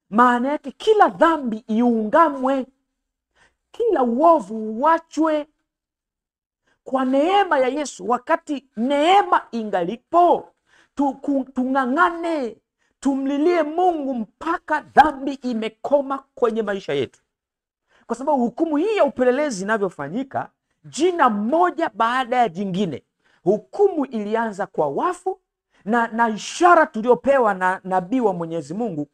Maana yake kila dhambi iungamwe, kila uovu uachwe kwa neema ya Yesu. Wakati neema ingalipo, tung'ang'ane, tumlilie Mungu mpaka dhambi imekoma kwenye maisha yetu, kwa sababu hukumu hii ya upelelezi inavyofanyika, jina moja baada ya jingine, hukumu ilianza kwa wafu na ishara tuliopewa na nabii wa Mwenyezi Mungu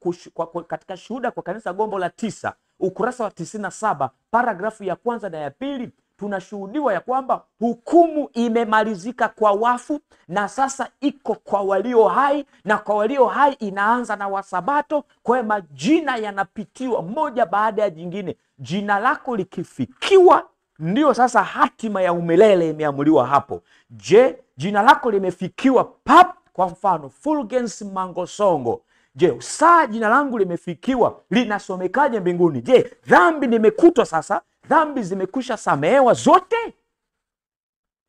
katika Shuhuda kwa Kanisa Gombo la 9 ukurasa wa 97 paragrafu ya kwanza na ya pili, tunashuhudiwa ya kwamba hukumu imemalizika kwa wafu na sasa iko kwa walio hai, na kwa walio hai inaanza na Wasabato. Kwa hiyo majina yanapitiwa moja baada ya jingine. Jina lako likifikiwa, ndio sasa hatima ya umilele imeamuliwa hapo. Je, jina lako limefikiwa pap? Kwa mfano Fulgence Mangosongo, je, saa jina langu limefikiwa, linasomekaje mbinguni? Je, dhambi nimekutwa sasa, dhambi zimekwisha samehewa zote?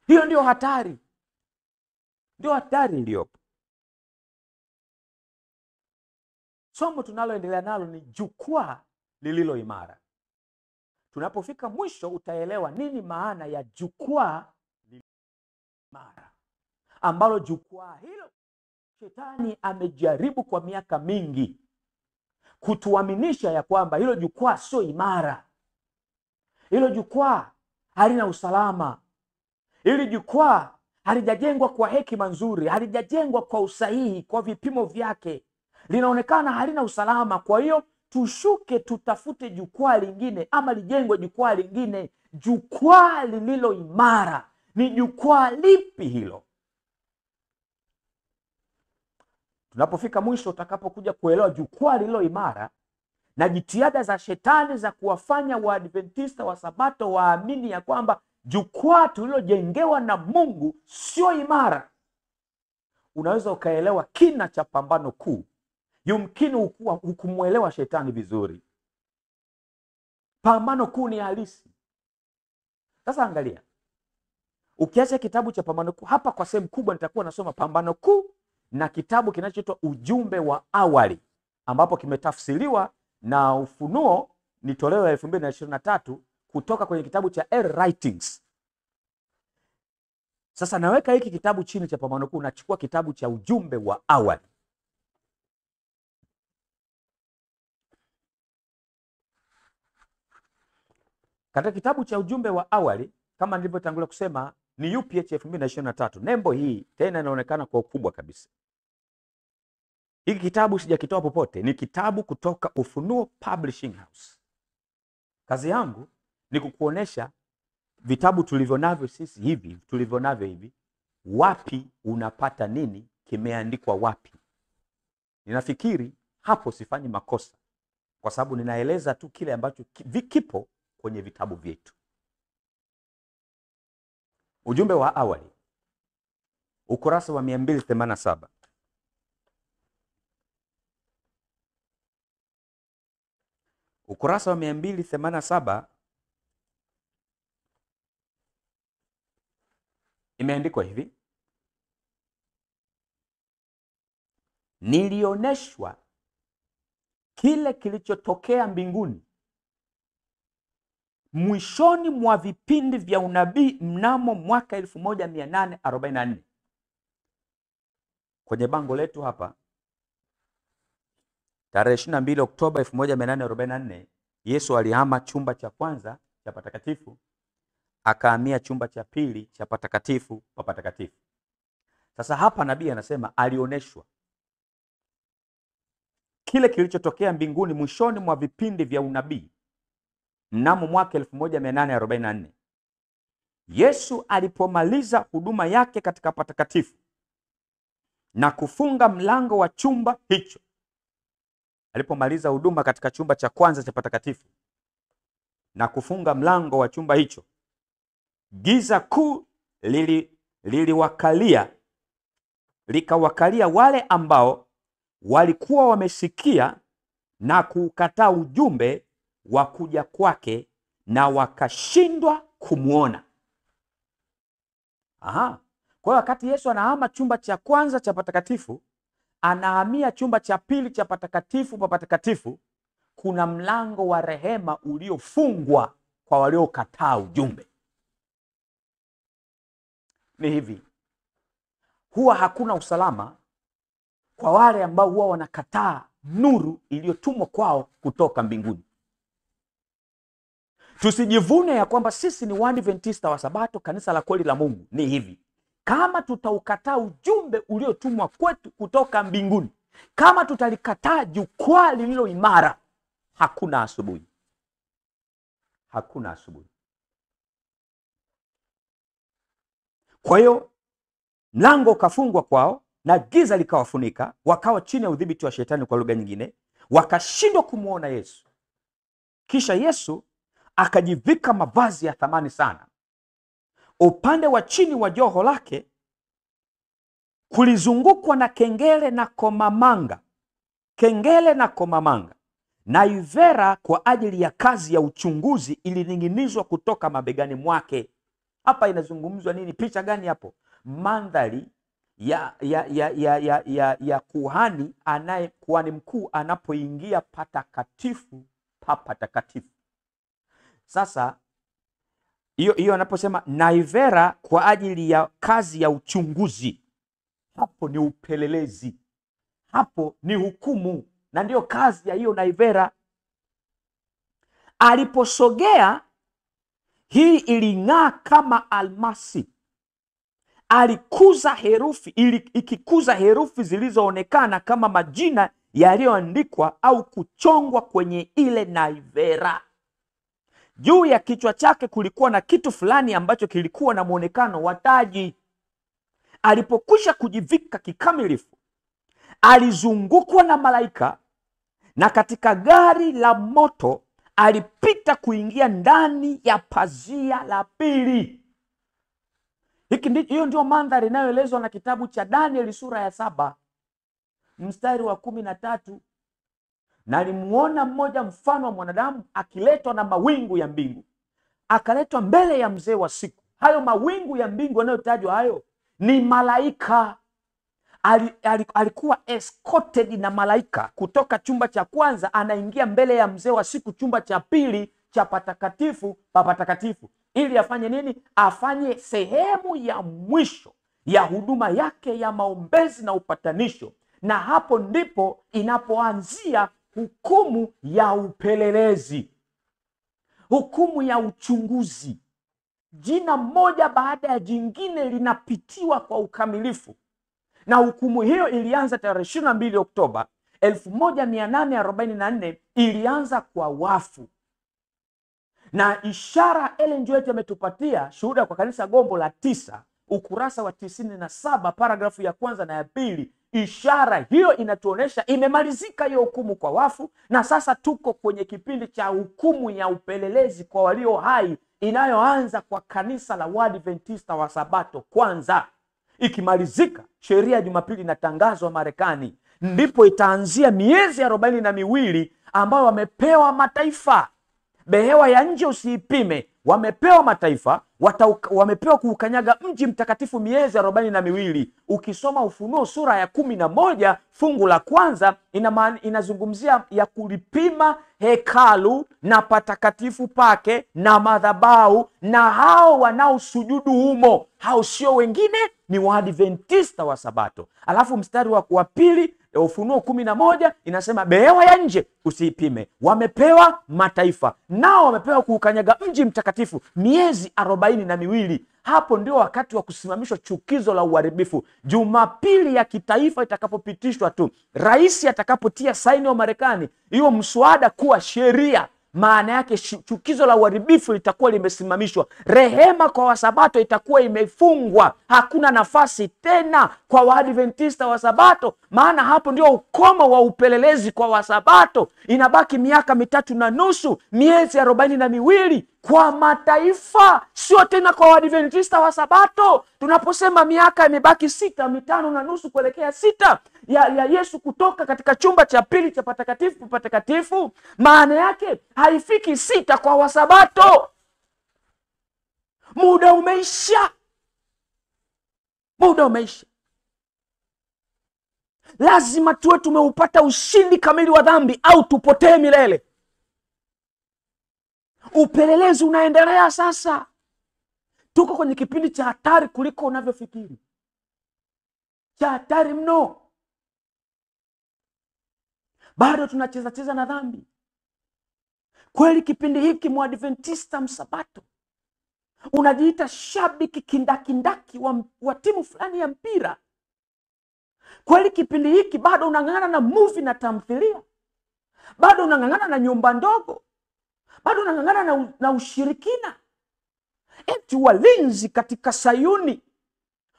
Hiyo ndio hatari, ndio hatari iliyopo. Somo tunaloendelea nalo ni jukwaa lililo imara. Tunapofika mwisho utaelewa nini maana ya jukwaa lililo imara, ambalo jukwaa hilo Shetani amejaribu kwa miaka mingi kutuaminisha ya kwamba hilo jukwaa sio imara, hilo jukwaa halina usalama, hili jukwaa halijajengwa kwa hekima nzuri, halijajengwa kwa usahihi, kwa vipimo vyake, linaonekana halina usalama. Kwa hiyo tushuke tutafute jukwaa lingine, ama lijengwe jukwaa lingine. Jukwaa lililo imara ni jukwaa lipi hilo? Tunapofika mwisho, utakapokuja kuelewa jukwaa lililo imara na jitihada za Shetani za kuwafanya Waadventista wa Sabato waamini ya kwamba jukwaa tulilojengewa na Mungu sio imara, unaweza ukaelewa kina cha pambano kuu. Yumkini hukumuelewa Shetani vizuri. Pambano kuu ni halisi. Sasa angalia, ukiacha kitabu cha Pambano Kuu, hapa kwa sehemu kubwa nitakuwa nasoma Pambano Kuu na kitabu kinachoitwa Ujumbe wa Awali, ambapo kimetafsiriwa na Ufunuo, ni toleo la 2023 kutoka kwenye kitabu cha L Writings. Sasa naweka hiki kitabu chini cha Pambano Kuu, nachukua kitabu cha Ujumbe wa Awali. Katika kitabu cha Ujumbe wa Awali, kama nilivyotangulia kusema, ni UPH 2023. Nembo hii tena inaonekana kwa ukubwa kabisa. Hiki kitabu sijakitoa popote, ni kitabu kutoka Ufunuo Publishing House. Kazi yangu ni kukuonesha vitabu tulivyonavyo sisi hivi, tulivyonavyo hivi, wapi unapata nini, kimeandikwa wapi. Ninafikiri hapo sifanyi makosa, kwa sababu ninaeleza tu kile ambacho kipo kwenye vitabu vyetu. Ujumbe wa Awali, ukurasa wa 287. Ukurasa wa 287 imeandikwa hivi: nilioneshwa kile kilichotokea mbinguni mwishoni mwa vipindi vya unabii mnamo mwaka 1844. Kwenye bango letu hapa, tarehe 22 Oktoba 1844, Yesu alihama chumba cha kwanza cha patakatifu akahamia chumba cha pili cha patakatifu pa patakatifu. Sasa hapa nabii anasema alioneshwa kile kilichotokea mbinguni mwishoni mwa vipindi vya unabii mnamo mwaka 1844. Yesu alipomaliza huduma yake katika patakatifu na kufunga mlango wa chumba hicho, alipomaliza huduma katika chumba cha kwanza cha patakatifu na kufunga mlango wa chumba hicho, giza kuu likawakalia wale ambao walikuwa wamesikia na kukataa ujumbe wa kuja kwake, na wakashindwa kumuona. Kwa hiyo wakati Yesu anahama chumba cha kwanza cha patakatifu, anahamia chumba cha pili cha patakatifu pa patakatifu, kuna mlango wa rehema uliofungwa kwa waliokataa ujumbe. Ni hivi, huwa hakuna usalama kwa wale ambao huwa wanakataa nuru iliyotumwa kwao kutoka mbinguni. Tusijivune ya kwamba sisi ni Waadventista wa Sabato, kanisa la kweli la Mungu. Ni hivi, kama tutaukataa ujumbe uliotumwa kwetu kutoka mbinguni, kama tutalikataa jukwaa lililo imara, hakuna asubuhi. Hakuna asubuhi. Kwa hiyo mlango ukafungwa kwao na giza likawafunika, wakawa chini ya udhibiti wa shetani, kwa lugha nyingine, wakashindwa kumuona Yesu. Kisha Yesu akajivika mavazi ya thamani sana. Upande wa chini wa joho lake kulizungukwa na kengele na komamanga. Kengele na komamanga na ivera kwa ajili ya kazi ya uchunguzi ilining'inizwa kutoka mabegani mwake. Hapa inazungumzwa nini? Picha gani hapo? Mandhari ya kuhani mkuu anapoingia patakatifu pa patakatifu. Sasa hiyo anaposema naivera kwa ajili ya kazi ya uchunguzi, hapo ni upelelezi, hapo ni hukumu, na ndio kazi ya hiyo naivera. Aliposogea, hii iling'aa kama almasi. Alikuza herufi, ikikuza herufi zilizoonekana kama majina yaliyoandikwa au kuchongwa kwenye ile naivera. Juu ya kichwa chake kulikuwa na kitu fulani ambacho kilikuwa na muonekano wa taji. Alipokwisha kujivika kikamilifu, alizungukwa na malaika, na katika gari la moto alipita kuingia ndani ya pazia la pili. Hiyo ndio mandhari inayoelezwa na kitabu cha Danieli sura ya 7 mstari wa 13. Na alimuona mmoja mfano wa mwanadamu akiletwa na mawingu ya mbingu, akaletwa mbele ya mzee wa siku. Hayo mawingu ya mbingu yanayotajwa hayo ni malaika. Alikuwa escorted na malaika kutoka chumba cha kwanza, anaingia mbele ya mzee wa siku, chumba cha pili cha patakatifu pa patakatifu, ili afanye nini? Afanye sehemu ya mwisho ya huduma yake ya maombezi na upatanisho. Na hapo ndipo inapoanzia hukumu ya upelelezi, hukumu ya uchunguzi. Jina moja baada ya jingine linapitiwa kwa ukamilifu, na hukumu hiyo ilianza tarehe 22 Oktoba 1844. Ilianza kwa wafu, na ishara Ellen G. White ametupatia Shuhuda kwa Kanisa gombo la 9 ukurasa wa 97 paragrafu ya kwanza na ya pili. Ishara hiyo inatuonesha imemalizika hiyo hukumu kwa wafu, na sasa tuko kwenye kipindi cha hukumu ya upelelezi kwa walio hai, inayoanza kwa kanisa la Waadventista wa Sabato kwanza. Ikimalizika, sheria ya Jumapili inatangazwa Marekani, ndipo itaanzia miezi 42 ambayo wamepewa mataifa. Behewa ya nje usiipime, wamepewa mataifa, wamepewa kuukanyaga mji mtakatifu miezi 42. Ukisoma Ufunuo sura ya 11 fungu la kwanza, inazungumzia ya kulipima hekalu na patakatifu pake na madhabahu, na hao wanaosujudu humo, hao sio wengine, ni Waadventista wa Sabato. Alafu mstari wa pili Ufunuo 11 inasema behewa ya nje usiipime, wamepewa mataifa, nao wamepewa kuukanyaga mji mtakatifu miezi 42. Hapo ndio wakati wa kusimamishwa chukizo la uharibifu. Jumapili ya kitaifa itakapopitishwa tu, rais atakapotia saini wa Marekani hiyo mswada kuwa sheria, maana yake chukizo la uharibifu litakuwa limesimamishwa. Rehema kwa Wasabato itakuwa imefungwa. Hakuna nafasi tena kwa Waadventista wa Sabato, maana hapo ndio ukomo wa upelelezi kwa Wasabato. Inabaki miaka 3.5, miezi 42 kwa mataifa, sio tena kwa Waadventista wa Sabato. Tunaposema miaka imebaki 6, 5.5 kuelekea 6 ya Yesu kutoka katika chumba cha pili cha patakatifu patakatifu, maana yake haifiki 6 kwa Wasabato. Muda umeisha. Muda umeisha. Lazima tuwe tumeupata ushindi kamili wa dhambi au tupotee milele. Upelelezi unaendelea sasa. Tuko kwenye kipindi cha hatari kuliko unavyofikiri, cha hatari mno. Bado tunacheza na dhambi kweli. Kipindi hiki Mwadventista msabato unajiita shabiki kindakindaki wa timu fulani ya mpira, kweli kipindi hiki bado unang'ang'ana na movie na tamthilia, bado unang'ang'ana na nyumba ndogo, bado unang'ang'ana na ushirikina. Eti walinzi katika Sayuni,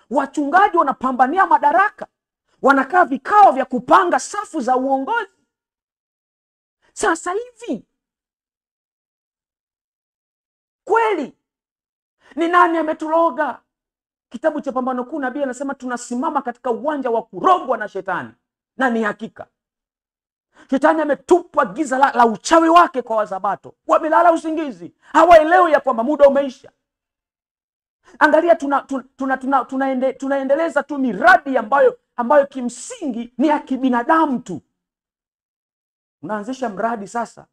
wachungaji wanapambania madaraka, wanakaa vikao vya kupanga safu za uongozi. Sasa hivi kweli ni nani ametuloga? Kitabu cha Pambano Kuu, nabii anasema tunasimama katika uwanja wa kurogwa na shetani, na ni hakika shetani ametupa giza la uchawi wake kwa Wasabato. Wamelala usingizi, hawaelewi ya kwamba muda umeisha. Angalia, tunaendeleza tu miradi ambayo kimsingi ni ya kibinadamu tu. Unaanzisha mradi sasa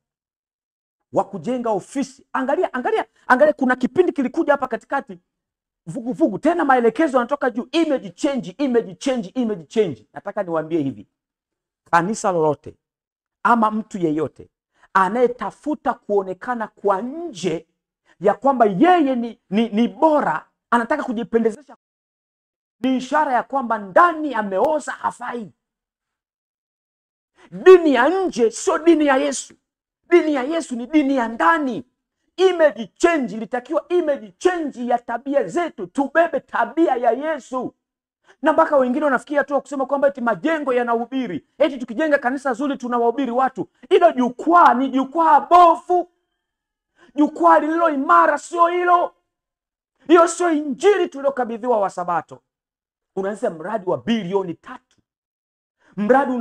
wa kujenga ofisi. Angalia, kuna kipindi kilikuja hapa katikati, vugu tena maelekezo yanatoka juu, image change. Nataka niwaambie hivi, kanisa lolote ama mtu yeyote anayetafuta kuonekana kwa nje ya kwamba yeye ni bora, anataka kujipendezesha, ni ishara ya kwamba ndani ameoza, hafai. Dini ya nje sio dini ya Yesu. Dini ya Yesu ni dini ya ndani. Image change ilitakiwa image change ya tabia zetu, tubebe tabia ya Yesu. Na mpaka wengine wanafikia tu kusema kwamba eti majengo yanahubiri, eti tukijenga kanisa zuri tunawahubiri watu. Hilo jukwaa ni jukwaa bovu. Jukwaa lililo imara sio hilo. Hiyo sio injili tuliokabidhiwa Wasabato. Unaanza mradi wa bilioni 3. Mradi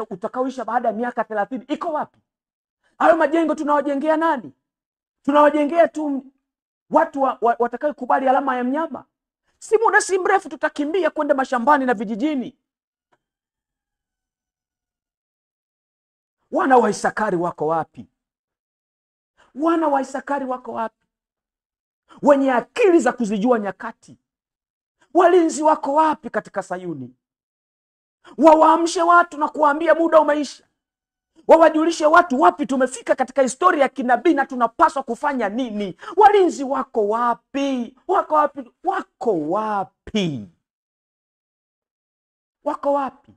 utakaoisha baada ya miaka 30. Iko wapi? Hayo majengo tunawajengea nani? Tunawajengea tu watu watakao kubali alama ya mnyama. Si muda si mrefu tutakimbia kwenda mashambani na vijijini. Wana wa Isakari wako wapi? Wana wa Isakari wako wapi? Wenye akili za kuzijua nyakati. Walinzi wako wapi katika Sayuni? Wawaamshe watu na kuambia muda umeisha. Wawajulishe watu wapi tumefika katika historia ya kinabii na tunapaswa kufanya nini. Walinzi wako wapi? Wako wapi? Wako wapi? Wako wapi?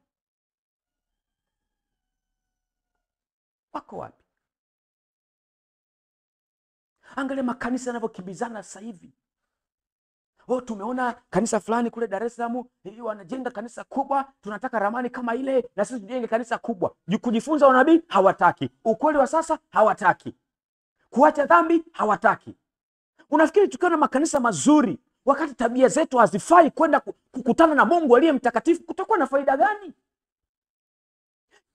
Wako wapi? Angalia makanisa yanavyokimbizana sasa hivi. Tumeona kanisa fulani kule Dar es Salaam, wanajenga kanisa kubwa, tunataka ramani kama ile na sisi tujenge kanisa kubwa. Kujifunza unabii hawataki. Ukweli wa sasa hawataki. Kuacha dhambi hawataki. Unafikiri tukiwa na makanisa mazuri, wakati tabia zetu hazifai kwenda kukutana na Mungu aliye mtakatifu, kutakuwa na faida gani?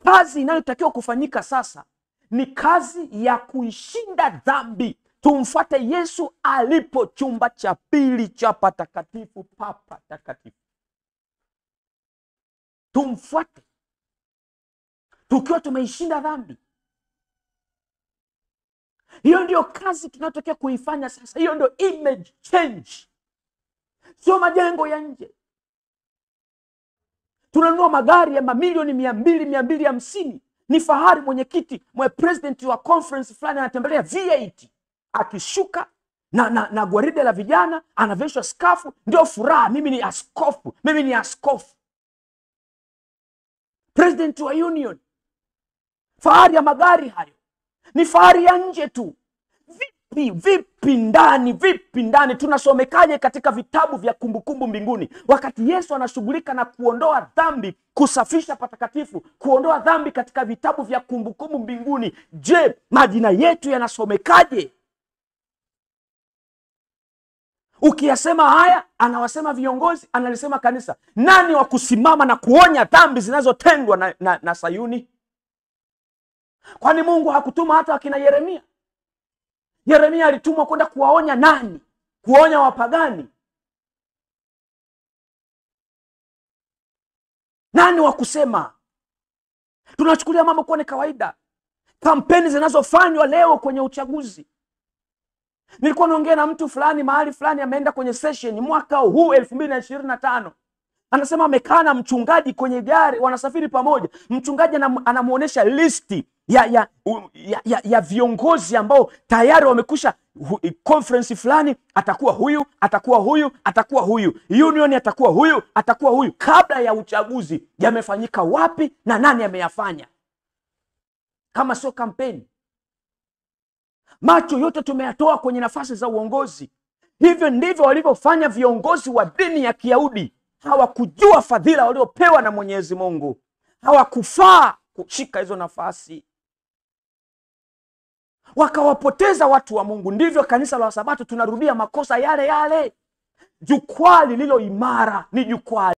Kazi inayotakiwa kufanyika sasa ni kazi ya kuishinda dhambi. Tumfuate Yesu alipo chumba cha pili cha patakatifu papa takatifu. Tumfuate tukiwa tumeishinda dhambi. Hiyo ndio kazi tunayotakiwa kuifanya sasa. Hiyo ndio image change. Sio majengo ya nje. Tunanunua magari ya mamilioni 200-250. Ni fahari mwenyekiti, president wa conference fulani anatembelea V8. Akishuka na gwaride la vijana, anaveshwa skafu, ndio furaha. Mimi ni askofu, mimi ni askofu. President wa union. Fahari ya magari hayo ni fahari ya nje tu. Vipi ndani tunasomekaje katika vitabu vya kumbukumbu mbinguni, wakati Yesu anashughulika na kuondoa dhambi, kusafisha patakatifu, kuondoa dhambi katika vitabu vya kumbukumbu mbinguni? Je, majina yetu yanasomekaje? Ukiyasema haya, anawasema viongozi, analisema kanisa. Nani wa kusimama na kuonya dhambi zinazotendwa na Sayuni? Kwani Mungu hakutuma hata akina Yeremia? Yeremia alitumwa kwenda kuwaonya nani? Kuonya wapagani. Nani wa kusema? Tunachukulia mambo kuwa ni kawaida. Kampeni zinazofanywa leo kwenye uchaguzi, Nilikuwa naongea na mtu fulani mahali fulani, ameenda kwenye session mwaka huu 2025. Anasema amekaa na mchungaji kwenye gari, wanasafiri pamoja. Mchungaji anamuonesha listi ya viongozi ambao tayari wamekusha conference fulani, atakuwa huyu, atakuwa huyu, atakuwa huyu, union atakuwa huyu, atakuwa huyu, kabla ya uchaguzi. Yamefanyika wapi na nani ameyafanya? Kama sio kampeni. Macho yote tumeyatoa kwenye nafasi za uongozi. Hivyo ndivyo walivyofanya viongozi wa dini ya Kiyahudi. Hawakujua fadhila waliopewa na Mwenyezi Mungu, hawakufaa kushika hizo nafasi, wakawapoteza watu wa Mungu. Ndivyo kanisa la Wasabato tunarudia makosa yale yale. Jukwaa lililo imara ni jukwaa